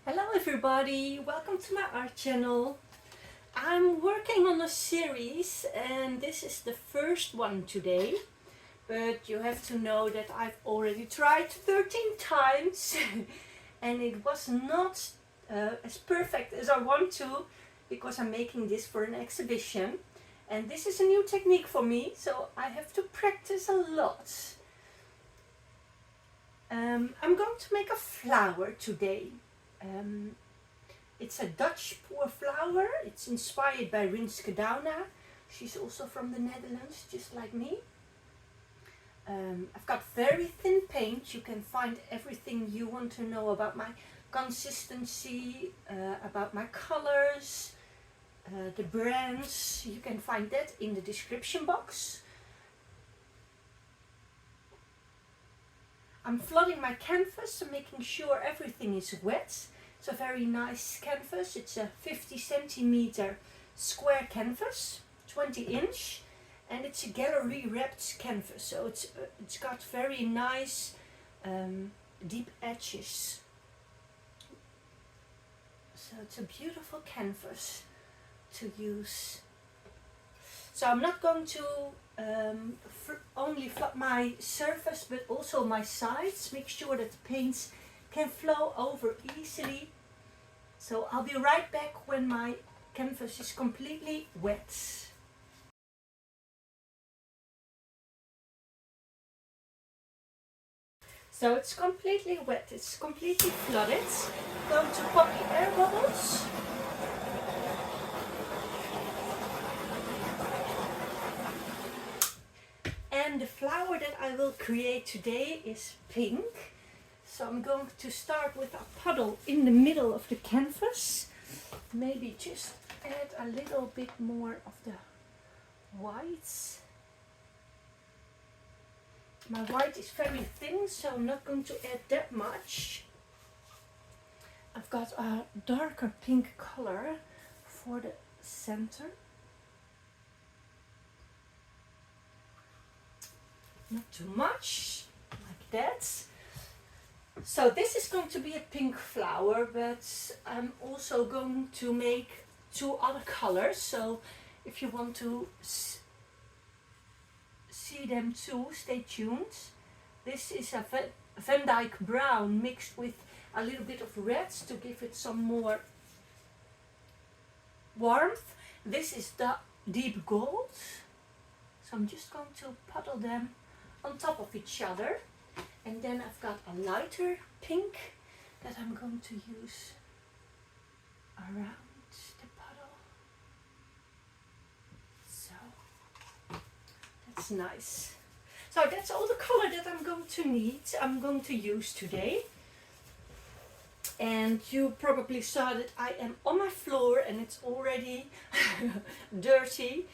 Hello everybody, welcome to my art channel. I'm working on a series and this is the first one today. But you have to know that I've already tried 13 times and it was not as perfect as I want to, because I'm making this for an exhibition. And this is a new technique for me, so I have to practice a lot. I'm going to make a flower today. It's a Dutch pour flower. It's inspired by Rinske Dauna. She's also from the Netherlands, just like me. I've got very thin paint. You can find everything you want to know about my consistency, about my colors, the brands. You can find that in the description box. I'm flooding my canvas and making sure everything is wet. It's a very nice canvas. It's a 50 centimeter square canvas, 20 inch, and it's a gallery wrapped canvas. So it's got very nice deep edges. So it's a beautiful canvas to use. So I'm not going to only flood my surface but also my sides. Make sure that the paints can flow over easily. So I'll be right back when my canvas is completely wet. So it's completely wet, it's completely flooded. I'm going to pop the air bubbles. And the flower that I will create today is pink. So I'm going to start with a puddle in the middle of the canvas. Maybe just add a little bit more of the whites. My white is very thin, so I'm not going to add that much. I've got a darker pink color for the center. Not too much, like that. So this is going to be a pink flower, but I'm also going to make two other colors. So if you want to see them too, stay tuned. This is a Van Dijck brown mixed with a little bit of red to give it some more warmth. This is the deep gold. So I'm just going to puddle them on top of each other. And then I've got a lighter pink that I'm going to use around the puddle. So that's nice. So that's all the color that I'm going to use today. And you probably saw that I am on my floor and it's already dirty.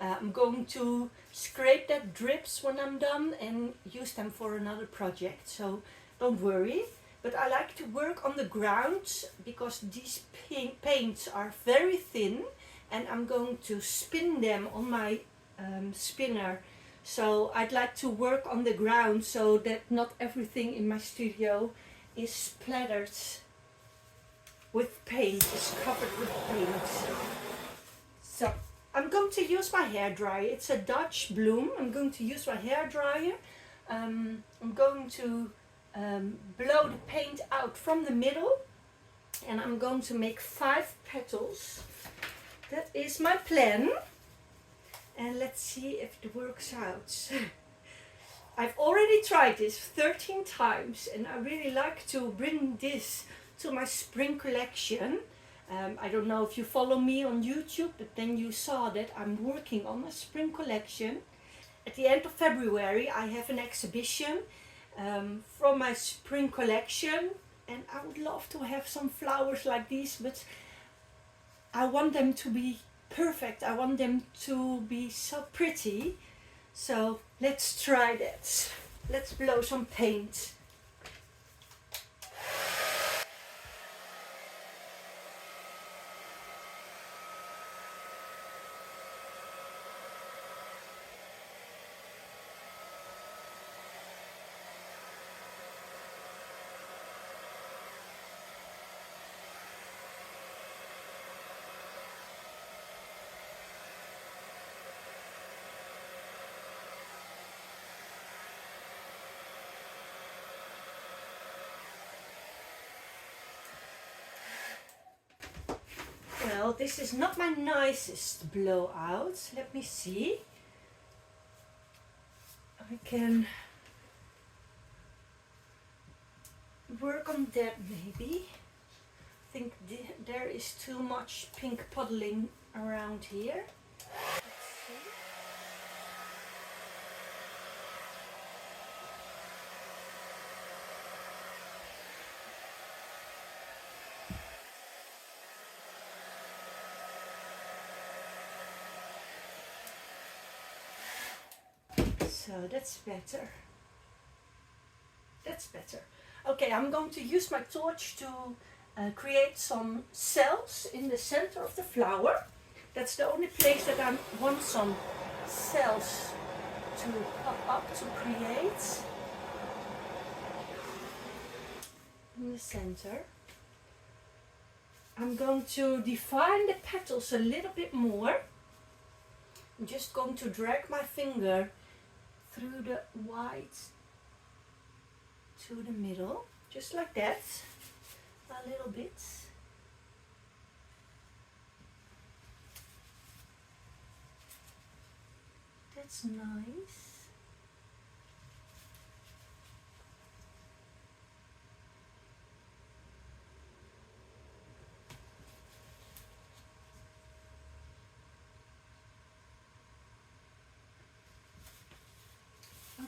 I'm going to scrape that drips when I'm done and use them for another project, so don't worry. But I like to work on the ground because these paints are very thin and I'm going to spin them on my spinner. So I'd like to work on the ground so that not everything in my studio is splattered with paint, is covered with paint. So I'm going to use my hairdryer. It's a Dutch Bloom. I'm going to use my hairdryer. I'm going to blow the paint out from the middle and I'm going to make 5 petals. That is my plan. And let's see if it works out. I've already tried this 13 times and I really like to bring this to my spring collection. I don't know if you follow me on YouTube, but then you saw that I'm working on a spring collection. At the end of February I have an exhibition from my spring collection and I would love to have some flowers like these, but I want them to be perfect. I want them to be so pretty. So let's try that. Let's blow some paint. Well, this is not my nicest blowout. Let me see. I can work on that maybe. I think there is too much pink puddling around here. Let's see. So that's better. That's better. Okay, I'm going to use my torch to create some cells in the center of the flower. That's the only place that I want some cells to pop up to create. In the center. I'm going to define the petals a little bit more. I'm just going to drag my finger through the white to the middle, just like that, a little bit. That's nice.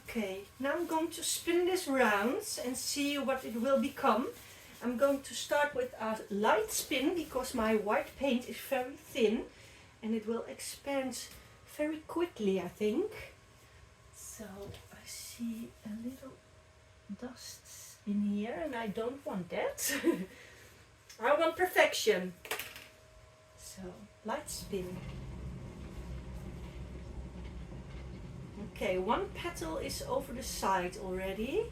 Okay, now I'm going to spin this round and see what it will become. I'm going to start with a light spin because my white paint is very thin and it will expand very quickly, I think. So I see a little dust in here and I don't want that. I want perfection. So light spin. Okay, one petal is over the side already.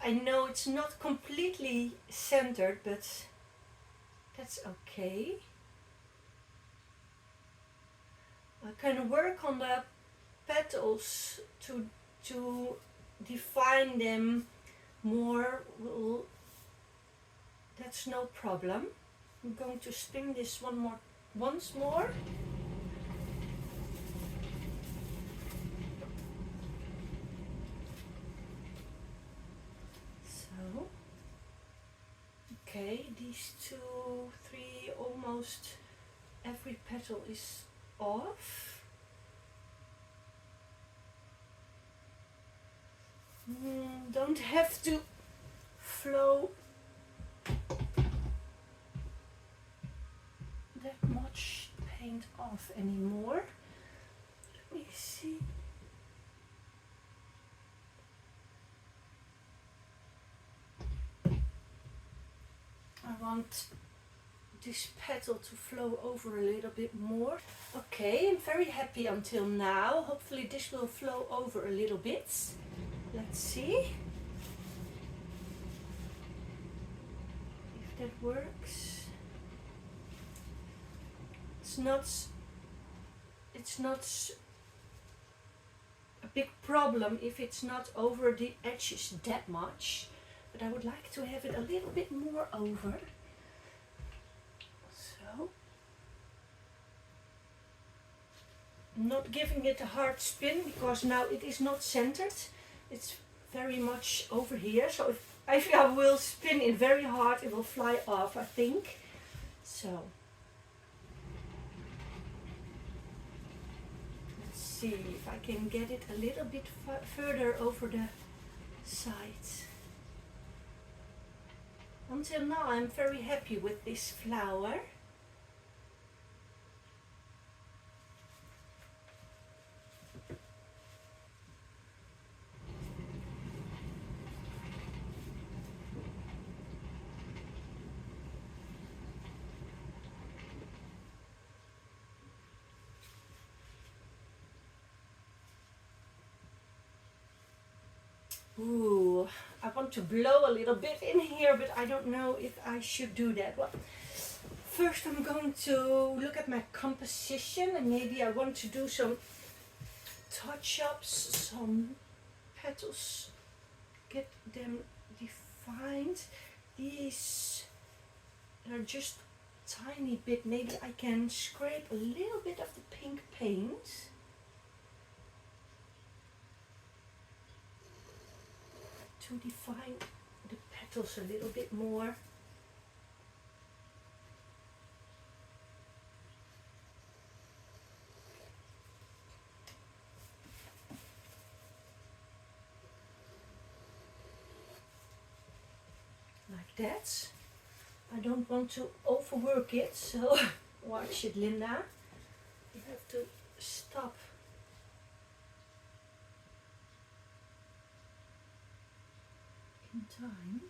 I know it's not completely centered, but that's okay. I can work on the petals to define them more. That's no problem. I'm going to spin this once more. Okay, these 2, 3, almost every petal is off. Don't have to flow that much paint off anymore. Let me see. I want this petal to flow over a little bit more. Okay, I'm very happy until now. Hopefully this will flow over a little bit. Let's see if that works. It's not a big problem if it's not over the edges that much. But I would like to have it a little bit more over. So, I'm not giving it a hard spin because now it is not centered. It's very much over here. So if I will spin it very hard, it will fly off, I think. So, let's see if I can get it a little bit further over the sides. Until now I'm very happy with this flower. Ooh, I want to blow a little bit in here, but I don't know if I should do that. Well, first I'm going to look at my composition and maybe I want to do some touch-ups, some petals, get them defined. These They're just tiny bit. Maybe I can scrape a little bit of the pink paint. To define the petals a little bit more. Like that. I don't want to overwork it, so watch it, Linda. You have to stop. In time.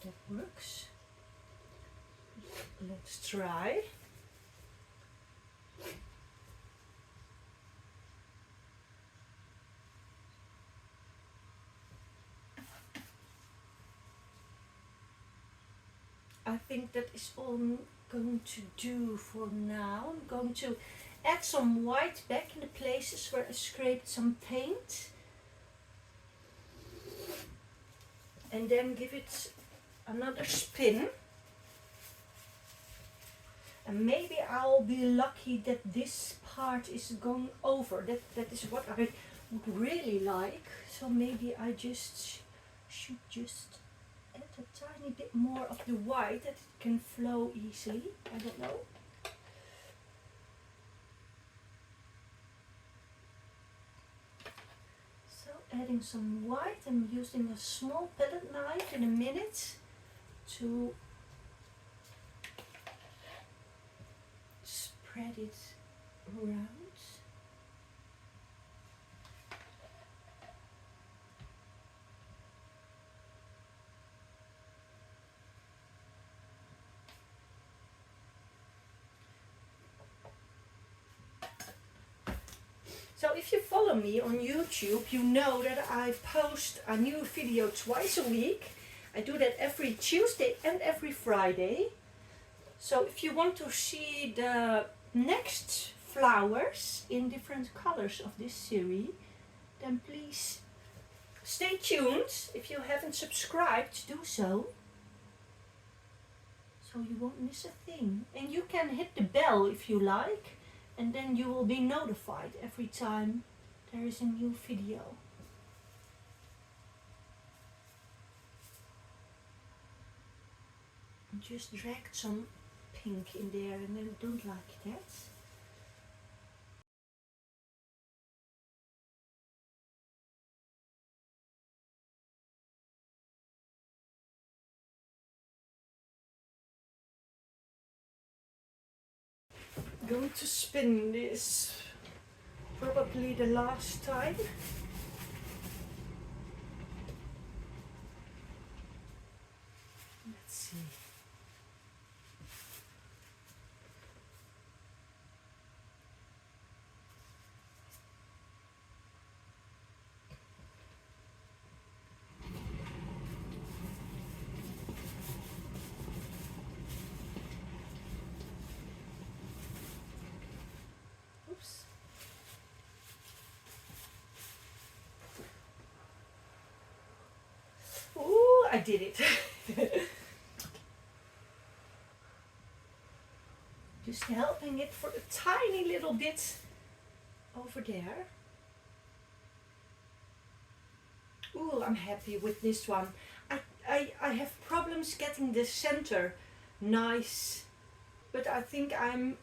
That works. Let's try. I think that is all I'm going to do for now. I'm going to add some white back in the places where I scraped some paint. And then give it another spin. And maybe I'll be lucky that this part is going over. That is what I would really like. So maybe I just should just add a tiny bit more of the white that it can flow easily. I don't know. So adding some white. I'm using a small palette knife in a minute to spread it around. So if you follow me on YouTube, you know that I post a new video twice a week. I do that every Tuesday and every Friday. So if you want to see the next flowers in different colors of this series, then please stay tuned. If you haven't subscribed, do so. So you won't miss a thing. And you can hit the bell if you like. And then you will be notified every time there is a new video. Just drag some pink in there, and I don't like that. Going to spin this probably the last time. Let's see. Oops. Ooh, I did it. Just helping it for a tiny little bit over there. Ooh, I'm happy with this one. I have problems getting the center nice, but I think I'm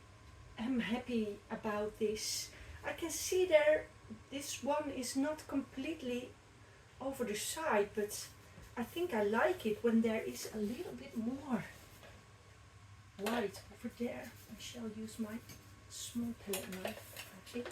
happy about this. I can see there, this one is not completely over the side, but I think I like it when there is a little bit more white over there. I shall use my small palette knife, I think.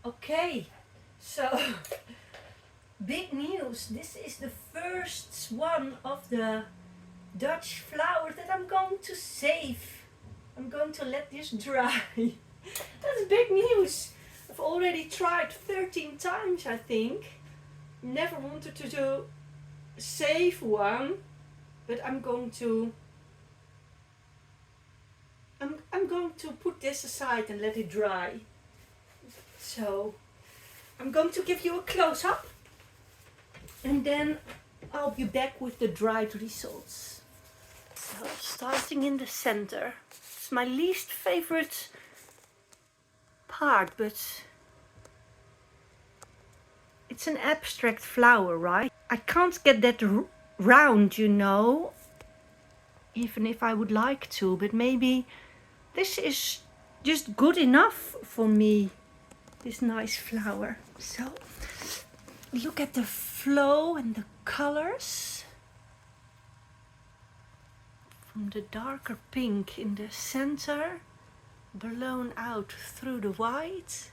Okay, so big news. This is the first one of the Dutch flowers that I'm going to save. I'm going to let this dry. That's big news. I've already tried 13 times, I think. Never wanted to save one, but I'm going to put this aside and let it dry. So I'm going to give you a close-up and then I'll be back with the dried results. So starting in the center. It's my least favorite part, but it's an abstract flower, right? I can't get that round, you know, even if I would like to, but maybe this is just good enough for me, this nice flower. So look at the flow and the colors. From the darker pink in the center, blown out through the white.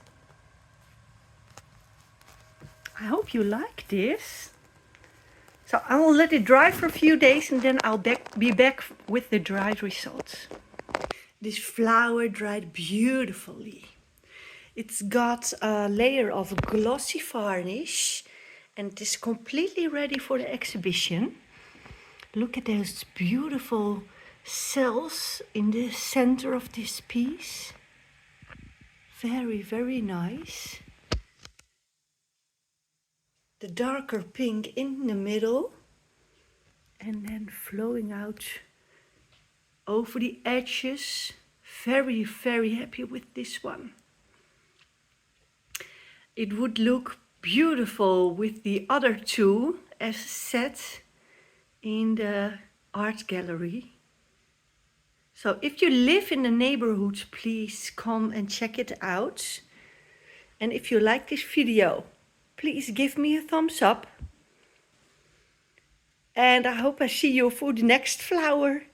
I hope you like this. So I will let it dry for a few days and then I'll be back with the dried results. This flower dried beautifully. It's got a layer of glossy varnish and it is completely ready for the exhibition. Look at those beautiful cells in the center of this piece. Very, very nice. The darker pink in the middle and then flowing out over the edges. Very, very happy with this one. It would look beautiful with the other two as set in the art gallery. So if you live in the neighborhood, please come and check it out. And if you like this video, please give me a thumbs up. And I hope I see you for the next flower.